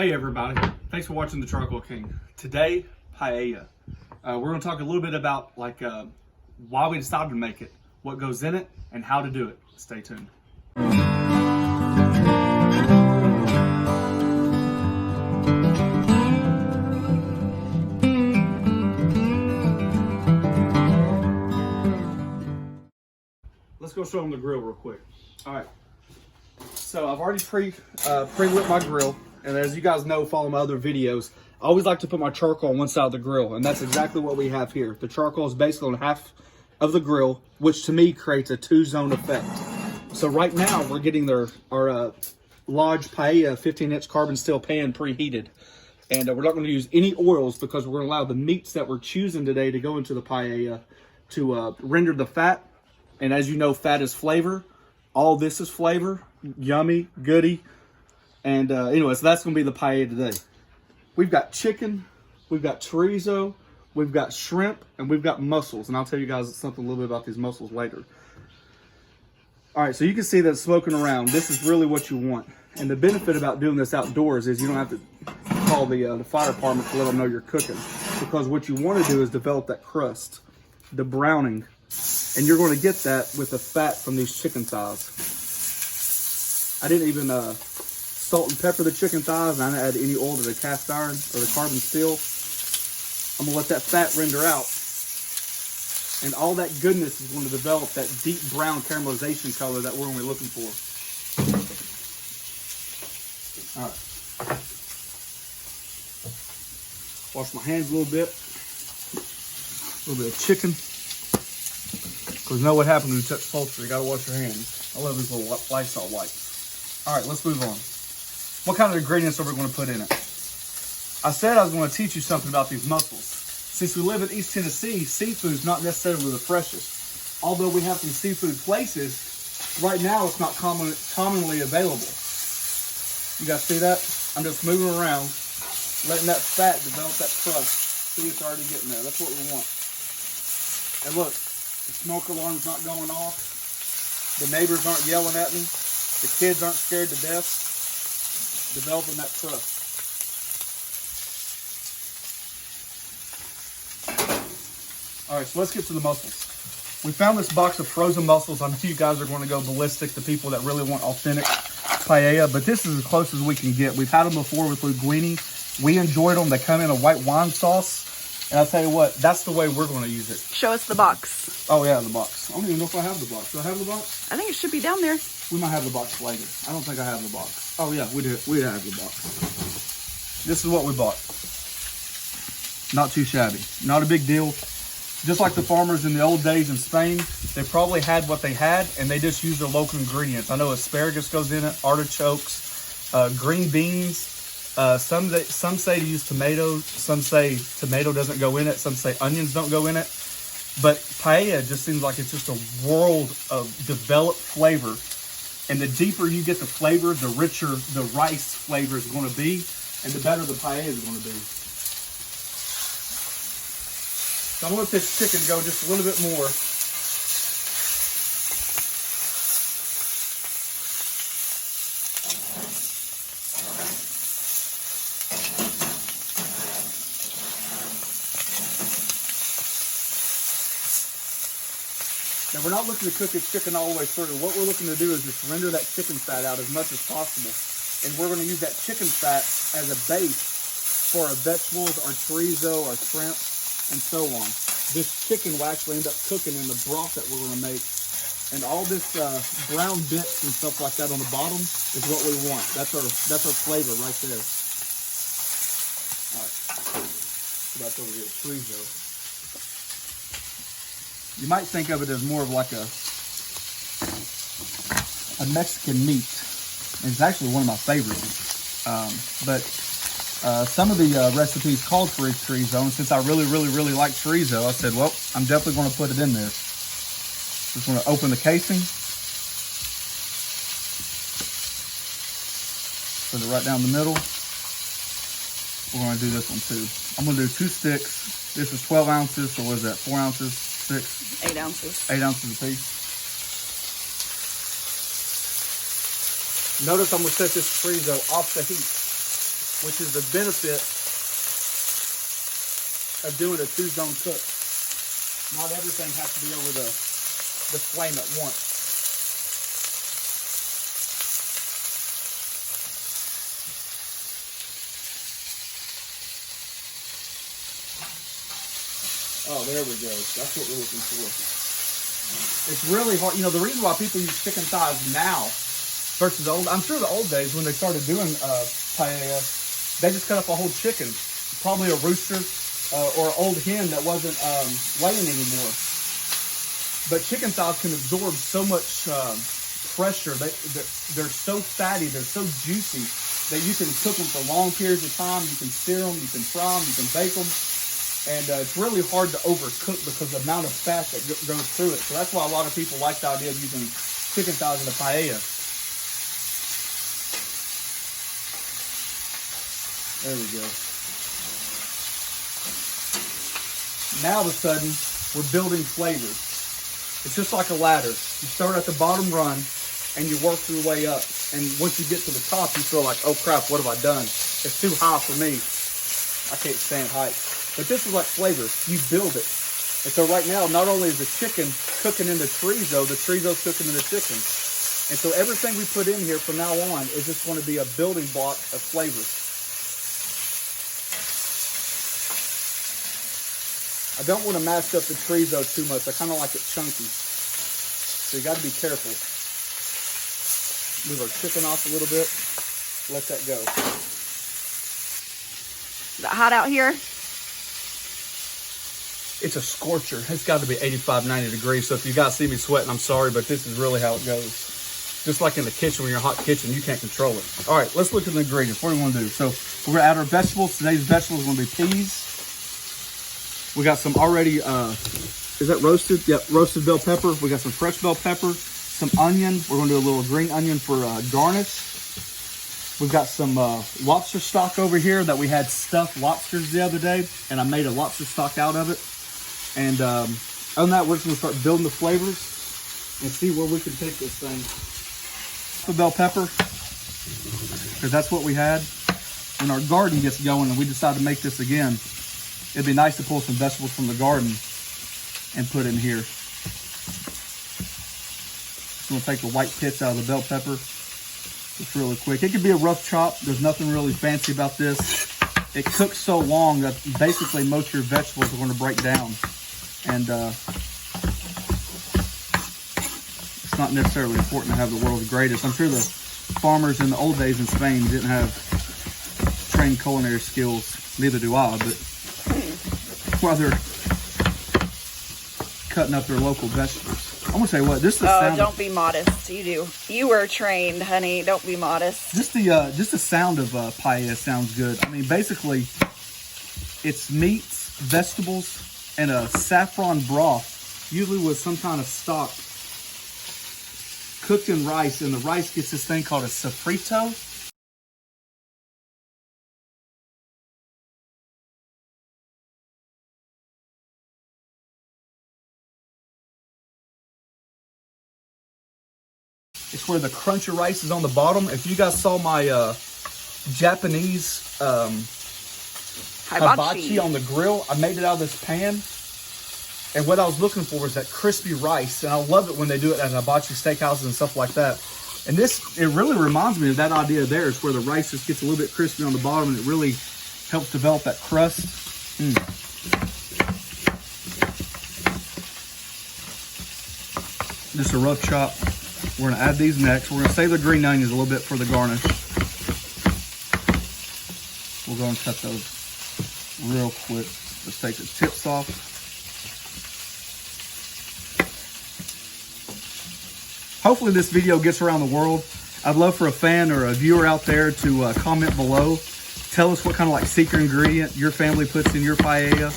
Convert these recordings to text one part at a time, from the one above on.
Hey everybody, thanks for watching the Charcoal King. Today, paella. We're going to talk a little bit about why we decided to make it, what goes in it, and how to do it. Stay tuned. Let's go show them the grill real quick. All right, so I've already pre-lit my grill. And as you guys know, follow my other videos, I always like to put my charcoal on one side of the grill. And that's exactly what we have here. The charcoal is basically on half of the grill, which to me creates a two-zone effect. So right now, we're getting our Lodge Paella 15-inch carbon steel pan preheated. And we're not going to use any oils because we're going to allow the meats that we're choosing today to go into the paella to render the fat. And as you know, fat is flavor. All this is flavor. Yummy, goody. And anyway, so that's going to be the paella today. We've got chicken, we've got chorizo, we've got shrimp, and we've got mussels. And I'll tell you guys something a little bit about these mussels later. All right, so you can see that it's smoking around. This is really what you want. And the benefit about doing this outdoors is you don't have to call the fire department to let them know you're cooking. Because what you want to do is develop that crust, the browning. And you're going to get that with the fat from these chicken thighs. I didn't even salt and pepper the chicken thighs, and I didn't add any oil to the cast iron or the carbon steel. I'm gonna let that fat render out, and all that goodness is going to develop that deep brown caramelization color that we're gonna be looking for. All right, wash my hands a little bit of chicken, because you know what happens when you touch poultry. You gotta wash your hands. I love these little Lysol wipes. All right, let's move on. What kind of ingredients are we going to put in it? I said I was going to teach you something about these mussels. Since we live in East Tennessee, seafood's not necessarily the freshest. Although we have some seafood places, right now it's not commonly available. You guys see that? I'm just moving around, letting that fat develop that crust. See, it's already getting there. That's what we want. And look, the smoke alarm's not going off. The neighbors aren't yelling at me. The kids aren't scared to death. Developing that crust. All right, so let's get to the mussels. We found this box of frozen mussels. I know you guys are going to go ballistic, the people that really want authentic paella, but this is as close as we can get. We've had them before with linguine. We enjoyed them. They come in a white wine sauce. And I'll tell you what, that's the way we're going to use it. Show us the box. Oh yeah, the box. I don't even know if I have the box. Do I have the box? I think it should be down there. We might have the box later. I don't think I have the box. Oh yeah, we do. We have the box. This is what we bought. Not too shabby. Not a big deal. Just like the farmers in the old days in Spain, they probably had what they had and they just used their local ingredients. I know asparagus goes in it, artichokes, green beans. Some say to use tomatoes. Some say tomato doesn't go in it. Some say onions don't go in it. But paella just seems like it's just a world of developed flavor. And the deeper you get the flavor, the richer the rice flavor is going to be, and the better the paella is going to be. So I'm going to let this chicken go just a little bit more. Now we're not looking to cook this chicken all the way through. What we're looking to do is just render that chicken fat out as much as possible. And we're going to use that chicken fat as a base for our vegetables, our chorizo, our shrimp, and so on. This chicken will actually end up cooking in the broth that we're going to make. And all this brown bits and stuff like that on the bottom is what we want. That's our flavor right there. All right. So that's over here, chorizo. You might think of it as more of like a Mexican meat. And it's actually one of my favorites. But some of the recipes called for chorizo, and since I really like chorizo, I said, well, I'm definitely going to put it in there. Just want to open the casing. Put it right down the middle. We're going to do this one too. I'm going to do 2 sticks. This is 12 ounces, so what is that, 4 ounces? 6? 8 ounces. 8 ounces a piece. Notice I'm going to set this chorizo off the heat. which is the benefit of doing a 2-zone cook. Not everything has to be over the flame at once. Oh, there we go. That's what we're looking for. It's really hard. You know, the reason why people use chicken thighs now versus old, I'm sure the old days when they started doing paella, they just cut up a whole chicken, probably a rooster or an old hen that wasn't laying anymore. But chicken thighs can absorb so much pressure. They're so fatty, they're so juicy that you can cook them for long periods of time. You can sear them, you can fry them, you can bake them. And it's really hard to overcook because of the amount of fat that goes through it. So that's why a lot of people like the idea of using chicken thighs in a paella. There we go. Now all of a sudden, we're building flavors. It's just like a ladder. You start at the bottom run and you work your way up. And once you get to the top, you feel like, oh crap, what have I done? It's too high for me. I can't stand heights. But this is like flavors. You build it. And so right now, not only is the chicken cooking in the chorizo's cooking in the chicken. And so everything we put in here from now on is just going to be a building block of flavors. I don't want to mash up the chorizo too much. I kind of like it chunky. So you got to be careful. Move our chicken off a little bit. Let that go. Is it hot out here? It's a scorcher. It's got to be 85, 90 degrees. So if you guys see me sweating, I'm sorry, but this is really how it goes. Just like in the kitchen, when you're in a hot kitchen, you can't control it. All right, let's look at the ingredients. What do we want to do? So we're going to add our vegetables. Today's vegetables are going to be peas. We got some already, is that roasted? Yep, roasted bell pepper. We got some fresh bell pepper, some onion. We're going to do a little green onion for garnish. We've got some lobster stock over here that we had stuffed lobsters the other day, and I made a lobster stock out of it. And other than that, we're just going to start building the flavors and see where we can take this thing. The bell pepper, because that's what we had. When our garden gets going and we decide to make this again, it'd be nice to pull some vegetables from the garden and put in here. Just going to take the white pits out of the bell pepper just really quick. It could be a rough chop. There's nothing really fancy about this. It cooks so long that basically most of your vegetables are going to break down. And it's not necessarily important to have the world's greatest. I'm sure the farmers in the old days in Spain didn't have trained culinary skills. Neither do I, but while they're cutting up their local vegetables. I'm gonna tell you what, this is the sound. Oh, don't be modest. You do. You were trained, honey. Don't be modest. Just the sound of paella sounds good. I mean, basically, it's meats, vegetables, and a saffron broth, usually with some kind of stock, cooked in rice, and the rice gets this thing called a sofrito. It's where the crunch of rice is on the bottom. If you guys saw my Japanese hibachi on the grill, I made it out of this pan. And what I was looking for was that crispy rice. And I love it when they do it at hibachi steakhouses and stuff like that. And this, it really reminds me of that idea there. It's where the rice just gets a little bit crispy on the bottom and it really helps develop that crust. Just a rough chop. We're going to add these next. We're going to save the green onions a little bit for the garnish. We'll go and cut those real quick. Let's take the tips off. Hopefully this video gets around the world. I'd love for a fan or a viewer out there to comment below. Tell us what kind of like secret ingredient your family puts in your paella.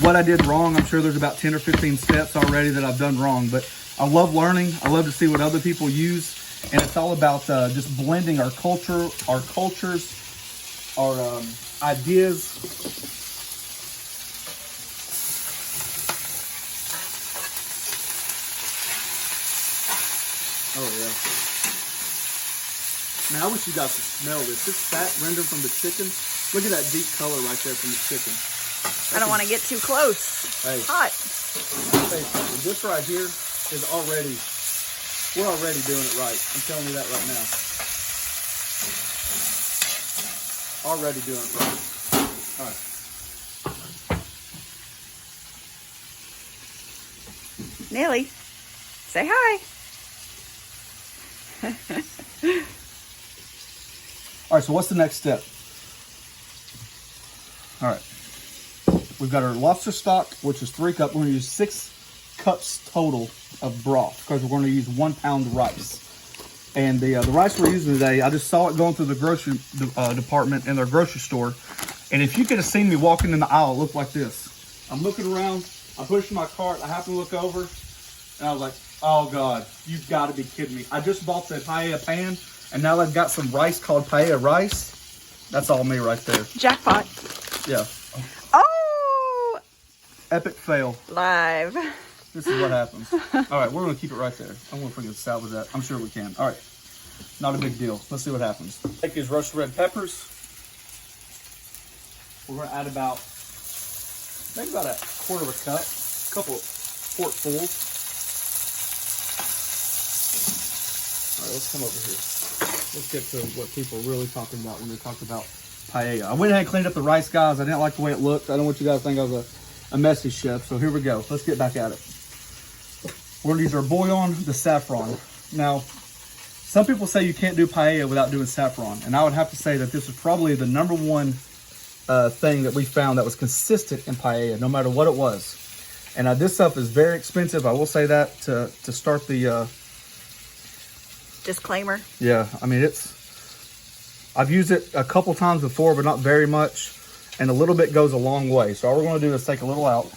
What I did wrong. I'm sure there's about 10 or 15 steps already that I've done wrong, but I love learning. I love to see what other people use. And it's all about just blending our culture, our cultures, our ideas. Oh yeah. Man, I wish you guys could smell this. This fat rendered from the chicken. Look at that deep color right there from the chicken. I don't want to get too close. Hey. It's hot. I'll tell you something. This right here is already, we're already doing it right. I'm telling you that right now. Already doing it right. All right. Nelly, say hi. All right, so what's the next step? All right. We've got our lobster stock, which is 3 cups. We're going to use 6 cups total of broth because we're going to use 1 pound rice. And the rice we're using today, I just saw it going through the grocery department in their grocery store. And if you could have seen me walking in the aisle, it looked like this. I'm looking around, I'm pushing my cart, I happen to look over, and I was like, oh God, you've got to be kidding me. I just bought the paella pan, and now I've got some rice called paella rice. That's all me right there. Jackpot. Yeah. Oh! Epic fail. Live. This is what happens. All right, we're going to keep it right there. I'm going to forget to salvage that. I'm sure we can. All right. Not a big deal. Let's see what happens. Take these roasted red peppers. We're going to add about, maybe about a quarter of a cup. A couple of forkfuls. All right, let's come over here. Let's get to what people are really talking about when they talk about paella. I went ahead and cleaned up the rice, guys. I didn't like the way it looked. I don't want you guys to think I was a messy chef. So here we go. Let's get back at it. We're going to use our bouillon, the saffron. Now, some people say you can't do paella without doing saffron. And I would have to say that this is probably the #1 thing that we found that was consistent in paella, no matter what it was. And this stuff is very expensive. I will say that to start the... Disclaimer. Yeah, I mean, I've used it a couple times before, but not very much. And a little bit goes a long way. So all we're going to do is take a little out.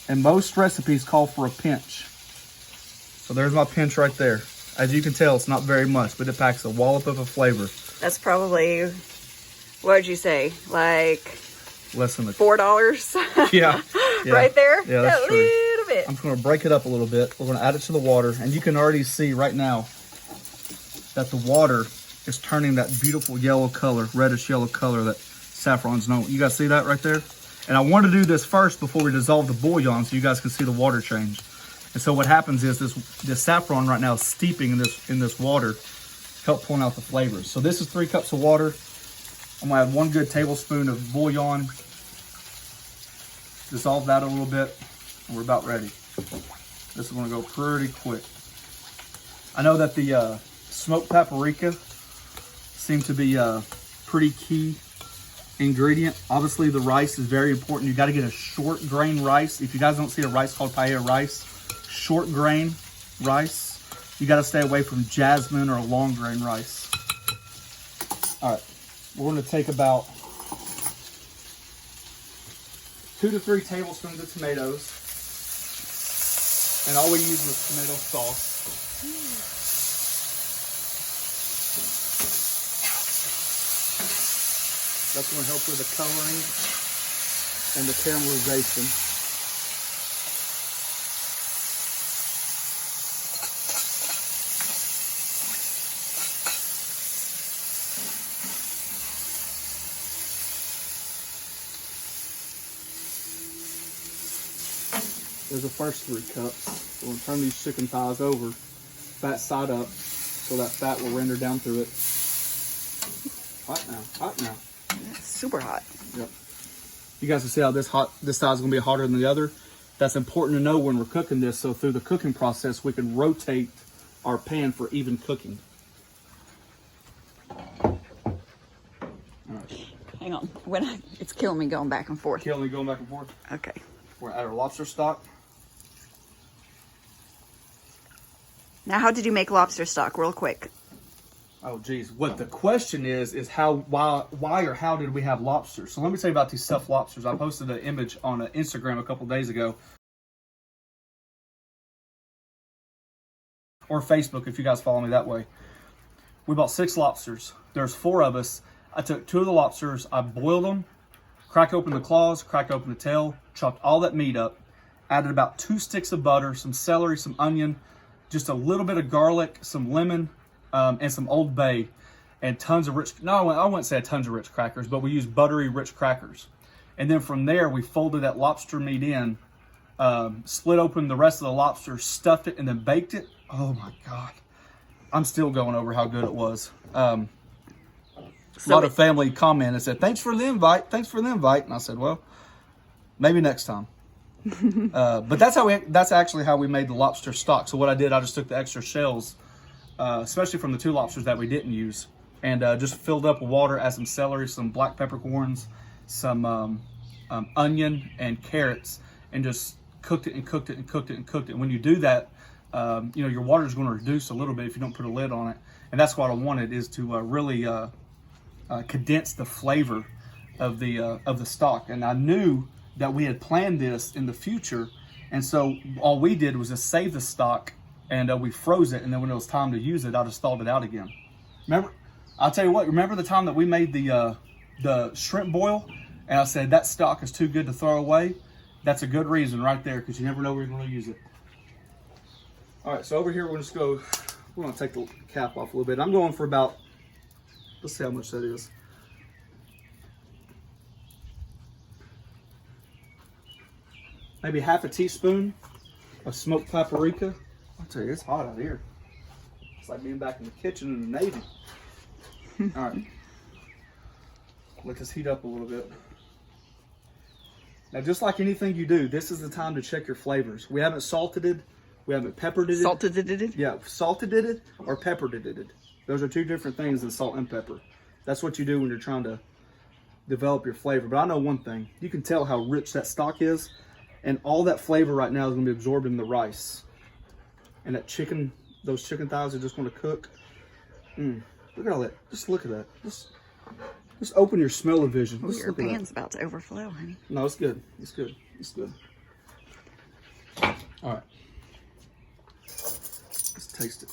And most recipes call for a pinch. So there's my pinch right there. As you can tell, it's not very much, but it packs a wallop of a flavor. That's probably, what would you say, like less than $4? Yeah. Right there? Yeah, that's a true. little bit. I'm just going to break it up a little bit. We're going to add it to the water. And you can already see right now that the water is turning that beautiful yellow color, reddish yellow color that saffron's known. You guys see that right there? And I want to do this first before we dissolve the bouillon so you guys can see the water change. And so what happens is this saffron right now is steeping in this water, help pulling out the flavors. So this is 3 cups of water. I'm gonna add 1 good tablespoon of bouillon. Dissolve that a little bit, and we're about ready. This is gonna go pretty quick. I know that the smoked paprika seems to be a pretty key ingredient. Obviously the rice is very important. You got to get a short grain rice. If you guys don't see a rice called paella rice, short grain rice. You got to stay away from jasmine or a long grain rice. All right, we're going to take about 2 to 3 tablespoons of tomatoes, and all we use was tomato sauce. That's going to help with the coloring and the caramelization. There's the first 3 cups. We're going to turn these chicken thighs over, fat side up, so that fat will render down through it. Hot now, hot now. It's super hot. Yep. You guys can see how this side is going to be hotter than the other. That's important to know when we're cooking this, so through the cooking process we can rotate our pan for even cooking. All right. Hang on. It's killing me going back and forth. Killing me going back and forth. Okay. We're going to add our lobster stock. Now, how did you make lobster stock real quick? Oh geez, what the question is why or how did we have lobsters? So let me tell you about these stuffed lobsters. I posted an image on Instagram a couple days ago, or Facebook if you guys follow me that way. We bought 6 lobsters. There's 4 of us. I took 2 of the lobsters, I boiled them, cracked open the claws, cracked open the tail, chopped all that meat up, added about 2 sticks of butter, some celery, some onion, just a little bit of garlic, some lemon, and some Old Bay. and tons of rich, no, I wouldn't say tons of rich crackers, but we used buttery rich crackers. And then from there, we folded that lobster meat in, split open the rest of the lobster, stuffed it, and then baked it. Oh my God. I'm still going over how good it was. A lot of family commented and said, thanks for the invite. Thanks for the invite. And I said, well, maybe next time. But that's actually how we made the lobster stock. So what I did, I just took the extra shells, especially from the 2 lobsters that we didn't use, and just filled up with water, add some celery, some black peppercorns, some onion and carrots, and just cooked it and cooked it and cooked it and cooked it. When you do that, you know, your water is going to reduce a little bit if you don't put a lid on it. And that's what I wanted, is to really condense the flavor of the stock. And I knew that we had planned this in the future, and so all we did was just save the stock, and we froze it, and then when it was time to use it, I just thawed it out again. Remember, I'll tell you what, remember the time that we made the shrimp boil, and I said that stock is too good to throw away? That's a good reason right there, because you never know where you're going to use it. All right, so over here we're going to take the cap off a little bit. I'm going for about, let's see how much that is. Maybe half a teaspoon of smoked paprika. I'll tell you, it's hot out here. It's like being back in the kitchen in the Navy. All right. Let this heat up a little bit. Now, just like anything you do, this is the time to check your flavors. We haven't salted it. We haven't peppered it. Salted it? Yeah, salted it or peppered it. Those are 2 different things than salt and pepper. That's what you do when you're trying to develop your flavor. But I know one thing. You can tell how rich that stock is. And all that flavor right now is going to be absorbed in the rice. And that chicken, those chicken thighs are just going to cook. Look at all that. Just look at that. Just open your smell-o-vision. Oh, your pan's about to overflow, honey. No, it's good. It's good. It's good. All right. Let's taste it.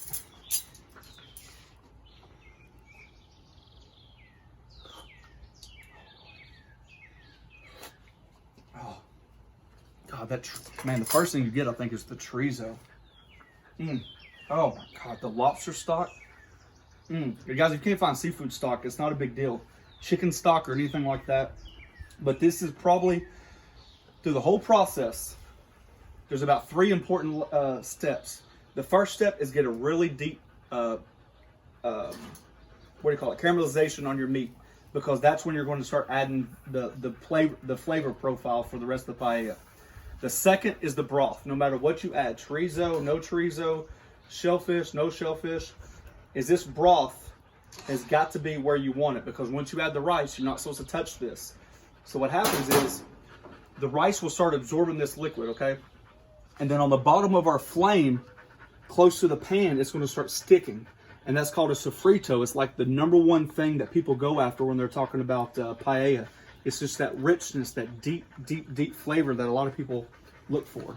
God, man, the first thing you get, I think, is the chorizo. Oh my God, the lobster stock. Guys, if you can't find seafood stock, it's not a big deal. Chicken stock or anything like that. But this is probably, through the whole process, there's about 3 important steps. The first step is get a really deep, what do you call it, caramelization on your meat, because that's when you're going to start adding the flavor profile for the rest of the paella. The second is the broth. No matter what you add, chorizo, no chorizo, shellfish, no shellfish, is this broth has got to be where you want it, because once you add the rice, you're not supposed to touch this. So what happens is the rice will start absorbing this liquid, okay? And then on the bottom of our flame, close to the pan, it's going to start sticking. And that's called a sofrito. It's like the #1 thing that people go after when they're talking about paella. It's just that richness, that deep, deep, deep flavor that a lot of people look for.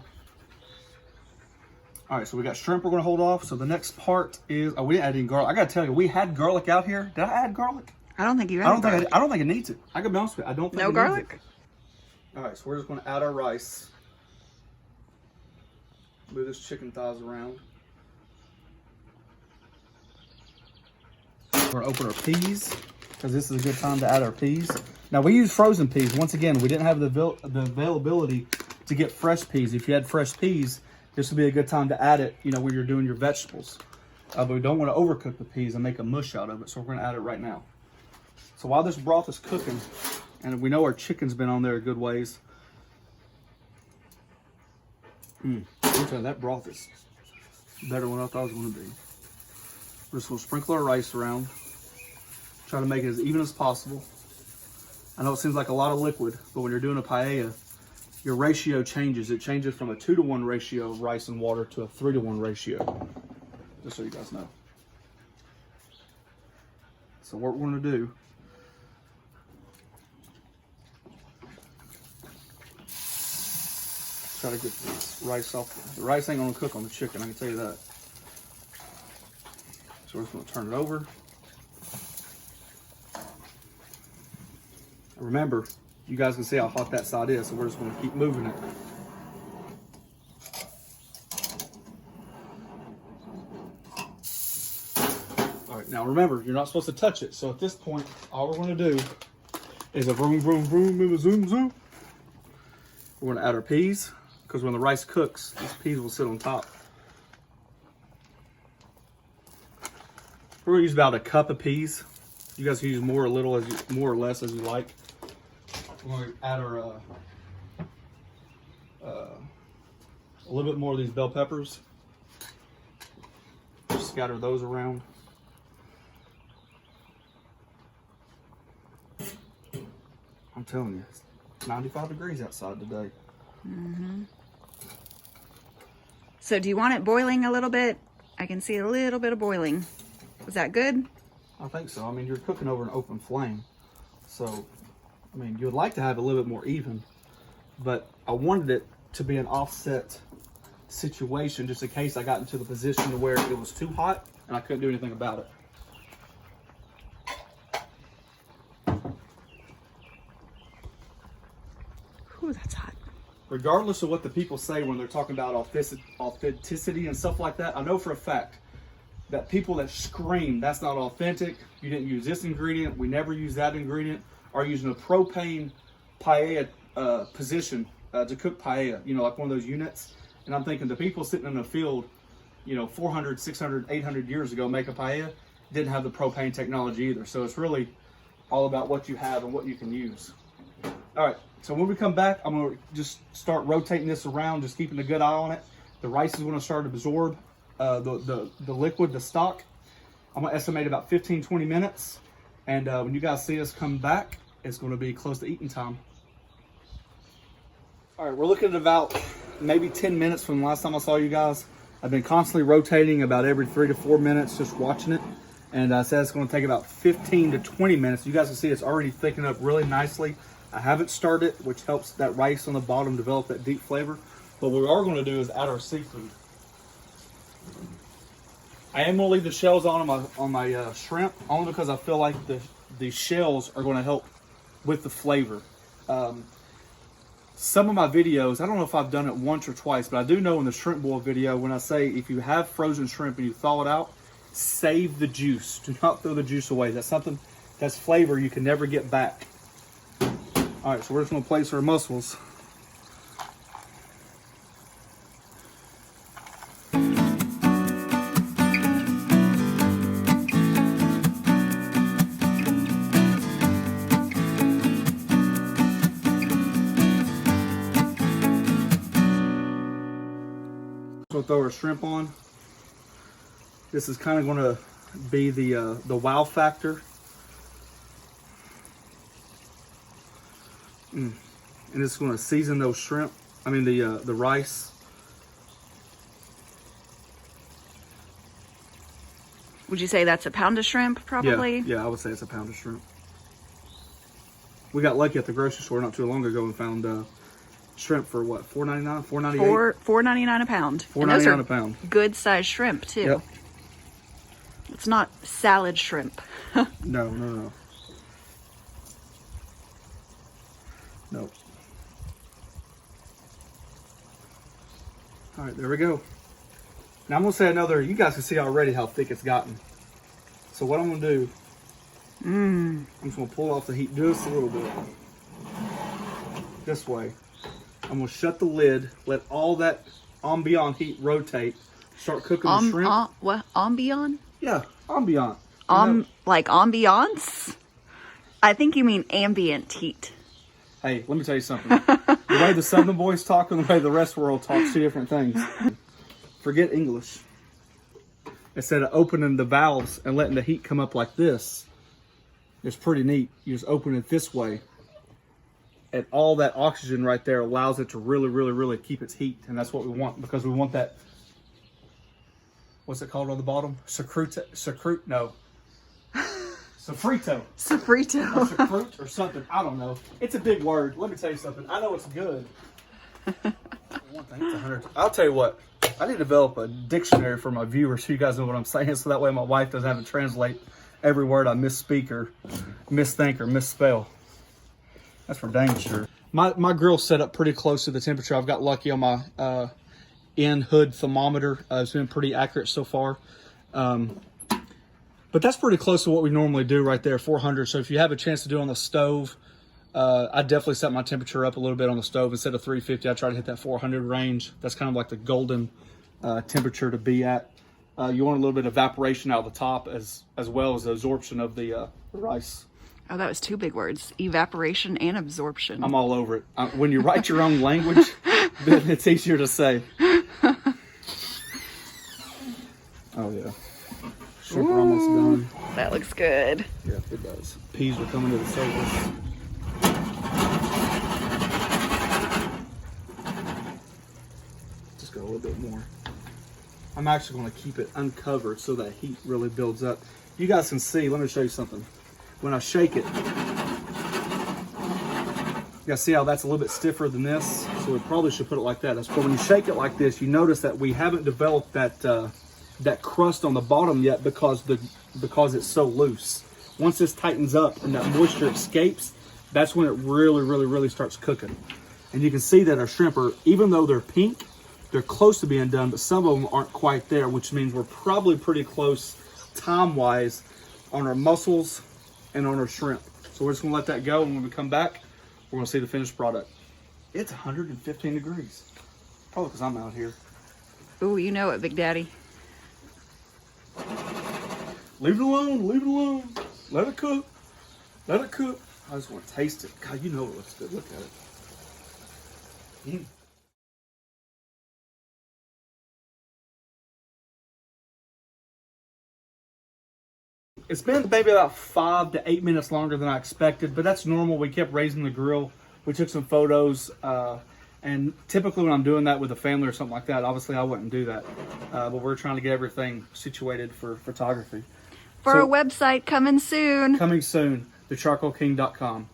All right, so we got shrimp we're going to hold off. So the next part is, we didn't add any garlic. I got to tell you, we had garlic out here. Did I add garlic? I don't think you added garlic. I don't think it needs it. I can be honest with you. I don't think no garlic? All right, so we're just going to add our rice. Move this chicken thighs around. We're going to open our peas, because this is a good time to add our peas. Now, we use frozen peas. Once again, we didn't have the availability to get fresh peas. If you had fresh peas, this would be a good time to add it, you know, when you're doing your vegetables. But we don't want to overcook the peas and make a mush out of it, so we're going to add it right now. So while this broth is cooking, and we know our chicken's been on there a good ways. That broth is better than I thought it was going to be. We're just going to sprinkle our rice around. Try to make it as even as possible. I know it seems like a lot of liquid, but when you're doing a paella, your ratio changes. It changes from a 2-to-1 ratio of rice and water to a 3-to-1 ratio. Just so you guys know. So what we're going to do, try to get this rice off. The rice ain't going to cook on the chicken, I can tell you that. So we're just going to turn it over. Remember, you guys can see how hot that side is, so we're just going to keep moving it. Now remember, you're not supposed to touch it. So at this point, all we're going to do is a vroom, vroom, vroom, and a zoom, zoom. We're going to add our peas, because when the rice cooks, these peas will sit on top. We're going to use about a cup of peas. You guys can use more or less as you like. We're going to add our a little bit more of these bell peppers. Just scatter those around. I'm telling you, it's 95 degrees outside today. Mm-hmm. So do you want it boiling a little bit? I can see a little bit of boiling. Is that good? I think so. I mean, you're cooking over an open flame. So, I mean, you would like to have a little bit more even, but I wanted it to be an offset situation just in case I got into the position to where it was too hot and I couldn't do anything about it. Ooh, that's hot. Regardless of what the people say when they're talking about authenticity and stuff like that, I know for a fact that people that scream, that's not authentic, you didn't use this ingredient, we never use that ingredient, are using a propane paella position to cook paella, you know, like one of those units. And I'm thinking the people sitting in the field, you know, 400, 600, 800 years ago make a paella, didn't have the propane technology either. So it's really all about what you have and what you can use. All right, so when we come back, I'm gonna just start rotating this around, just keeping a good eye on it. The rice is gonna start to absorb the liquid, the stock. I'm gonna estimate about 15-20 minutes, and when you guys see us come back, it's gonna be close to eating time. All right, we're looking at about maybe 10 minutes from the last time I saw you guys. I've been constantly rotating about every 3 to 4 minutes, just watching it, and I said it's gonna take about 15 to 20 minutes. You guys can see it's already thickened up really nicely. I haven't stirred it, which helps that rice on the bottom develop that deep flavor. But what we are gonna do is add our seafood. I am going to leave the shells on my shrimp, only because I feel like the shells are going to help with the flavor. Some of my videos, I don't know if I've done it once or twice, but I do know in the shrimp boil video when I say if you have frozen shrimp and you thaw it out, save the juice. Do not throw the juice away. That's something, that's flavor you can never get back. All right, so we're just going to place our mussels. We'll throw our shrimp on. This is kind of going to be the wow factor. And it's going to season those shrimp. I mean the rice. Would you say that's a pound of shrimp, probably? Yeah, I would say it's a pound of shrimp. We got lucky at the grocery store not too long ago and found shrimp for what, $4.99, $4.98? $4.99 a pound. $4.99 a pound. Good sized shrimp too. Yep. It's not salad shrimp. No. Nope. All right, there we go. Now I'm gonna say another. You guys can see already how thick it's gotten. So what I'm gonna do, I'm just gonna pull off the heat just a little bit. This way. I'm gonna shut the lid, let all that ambient heat rotate, start cooking the shrimp. What, ambient? Yeah, ambient. Like ambiance? I think you mean ambient heat. Hey, let me tell you something. The way the Southern boys talk and the way the rest of the world talks, two different things. Forget English. Instead of opening the valves and letting the heat come up like this, it's pretty neat. You just open it this way. And all that oxygen right there allows it to really, really, really keep its heat. And that's what we want, because we want that, what's it called on the bottom? Sofrito. Sofrito. Or sucrute or something. I don't know. It's a big word. Let me tell you something. I know it's good. One thing, it's 100. I'll tell you what. I need to develop a dictionary for my viewers so you guys know what I'm saying, so that way my wife doesn't have to translate every word I misspeak or misthink or misspell. That's for dang sure. My grill's set up pretty close to the temperature. I've got lucky on my in hood thermometer. It's been pretty accurate so far. But But that's pretty close to what we normally do right there, 400. So if you have a chance to do it on the stove, I definitely set my temperature up a little bit on the stove. Instead of 350, I try to hit that 400 range. That's kind of like the golden temperature to be at. You want a little bit of evaporation out of the top as well as the absorption of the rice. Oh, that was two big words. Evaporation and absorption. I'm all over it. When you write your own language, then it's easier to say. Oh, yeah. Shrimp are almost done. That looks good. Yeah, it does. Peas are coming to the surface. Just go a little bit more. I'm actually going to keep it uncovered so that heat really builds up. You guys can see, let me show you something. When I shake it, you guys see how that's a little bit stiffer than this? So we probably should put it like that. But when you shake it like this, you notice that we haven't developed that crust on the bottom yet because it's so loose. Once this tightens up and that moisture escapes, that's when it really starts cooking. And you can see that our shrimp are, even though they're pink, they're close to being done, but some of them aren't quite there, which means we're probably pretty close time-wise on our mussels and on our shrimp. So we're just gonna let that go, and when we come back, we're gonna see the finished product. It's 115 degrees. Probably because I'm out here. Ooh, you know it, Big Daddy. Leave it alone, leave it alone. Let it cook, let it cook. I just want to taste it. God, you know it looks good, look at it. It's been maybe about 5 to 8 minutes longer than I expected, but that's normal. We kept raising the grill. We took some photos, and typically when I'm doing that with a family or something like that, obviously I wouldn't do that. But we're trying to get everything situated for photography. For a website coming soon. Coming soon, thecharcoalking.com.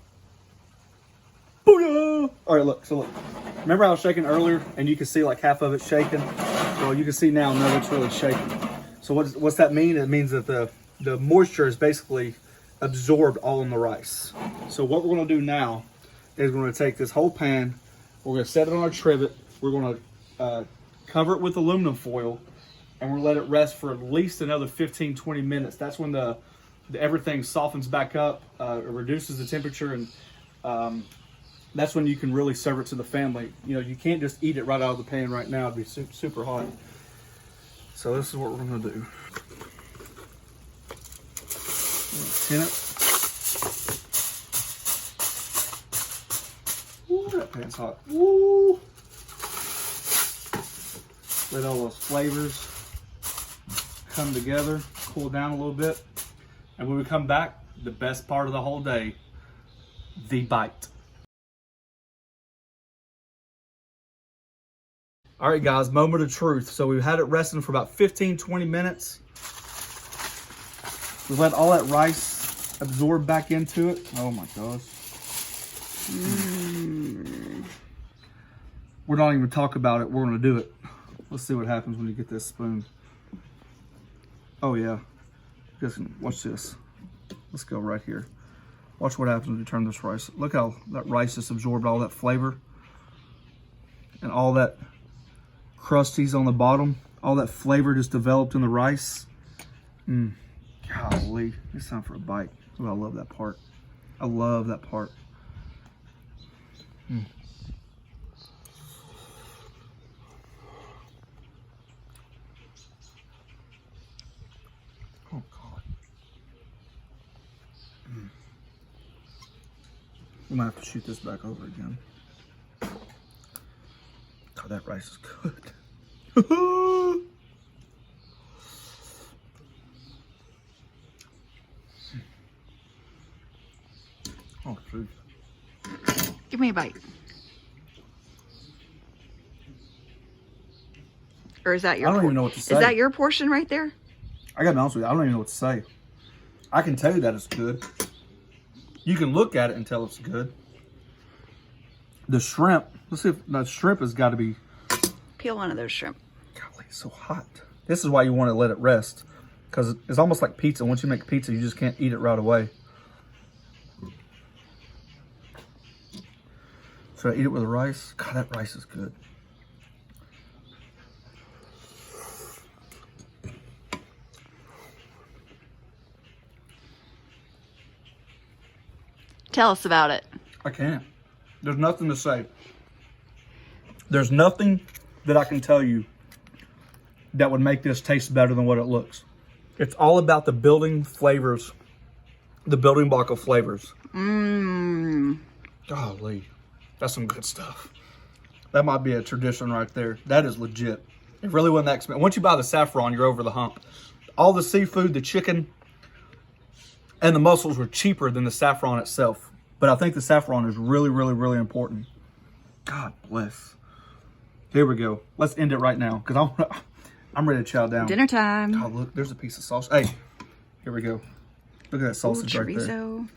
Booyah! All right, look. Remember I was shaking earlier, and you can see like half of it shaking? Well, you can see now, no, it's really shaking. So what's that mean? It means that the moisture is basically absorbed all in the rice. So what we're going to do now is we're going to take this whole pan, we're going to set it on our trivet, we're going to cover it with aluminum foil, and we're going to let it rest for at least another 15-20 minutes. That's when the everything softens back up, it reduces the temperature, and that's when you can really serve it to the family. You know, you can't just eat it right out of the pan right now. It'd be super hot. So this is what we're going to do. Tin it. Ooh, that pan's hot. Woo! Let all those flavors come together, cool down a little bit. And when we come back, the best part of the whole day, the bite. All right, guys, moment of truth. So we've had it resting for about 15-20 minutes. We let all that rice absorb back into it. Oh my gosh. We're not even talk about it. We're gonna do it. Let's see what happens when you get this spoon. Oh yeah. Listen, watch this. Let's go right here. Watch what happens when you turn this rice. Look how that rice just absorbed all that flavor. And all that crusties on the bottom. All that flavor just developed in the rice. Golly, it's time for a bite. Oh, I love that part. I love that part. Oh, God. We might have to shoot this back over again. God, that rice is good. Oh, food. Give me a bite. Or is that your? I don't even know what to say. Is that your portion right there? I gotta be honest with you, I don't even know what to say. I can tell you that it's good. You can look at it and tell it's good. The shrimp, let's see if the shrimp has got to be. Peel one of those shrimp. Golly, it's so hot. This is why you want to let it rest, because it's almost like pizza. Once you make pizza, you just can't eat it right away. Should I eat it with the rice? God, that rice is good. Tell us about it. I can't. There's nothing to say. There's nothing that I can tell you that would make this taste better than what it looks. It's all about the building flavors, the building block of flavors. Mmm. Golly, that's some good stuff. That might be a tradition right there. That is legit. It really wasn't that expensive. Once you buy the saffron, you're over the hump. All the seafood, the chicken, and the mussels were cheaper than the saffron itself. But I think the saffron is really, really, really important. God bless. Here we go. Let's end it right now because I'm ready to chow down. Dinner time. Oh, look, there's a piece of sausage. Hey, here we go. Look at that sausage right there. Chorizo.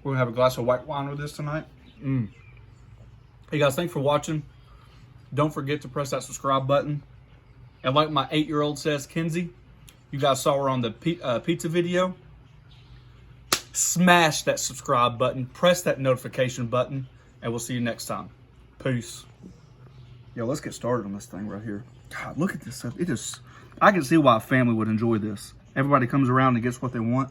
We're gonna have a glass of white wine with this tonight. Hey guys, thanks for watching. Don't forget to press that subscribe button. And like my 8-year-old says, Kenzie, you guys saw her on the pizza video. Smash that subscribe button, press that notification button, and we'll see you next time. Peace. Yo, let's get started on this thing right here. God, look at this stuff. I can see why a family would enjoy this. Everybody comes around and gets what they want.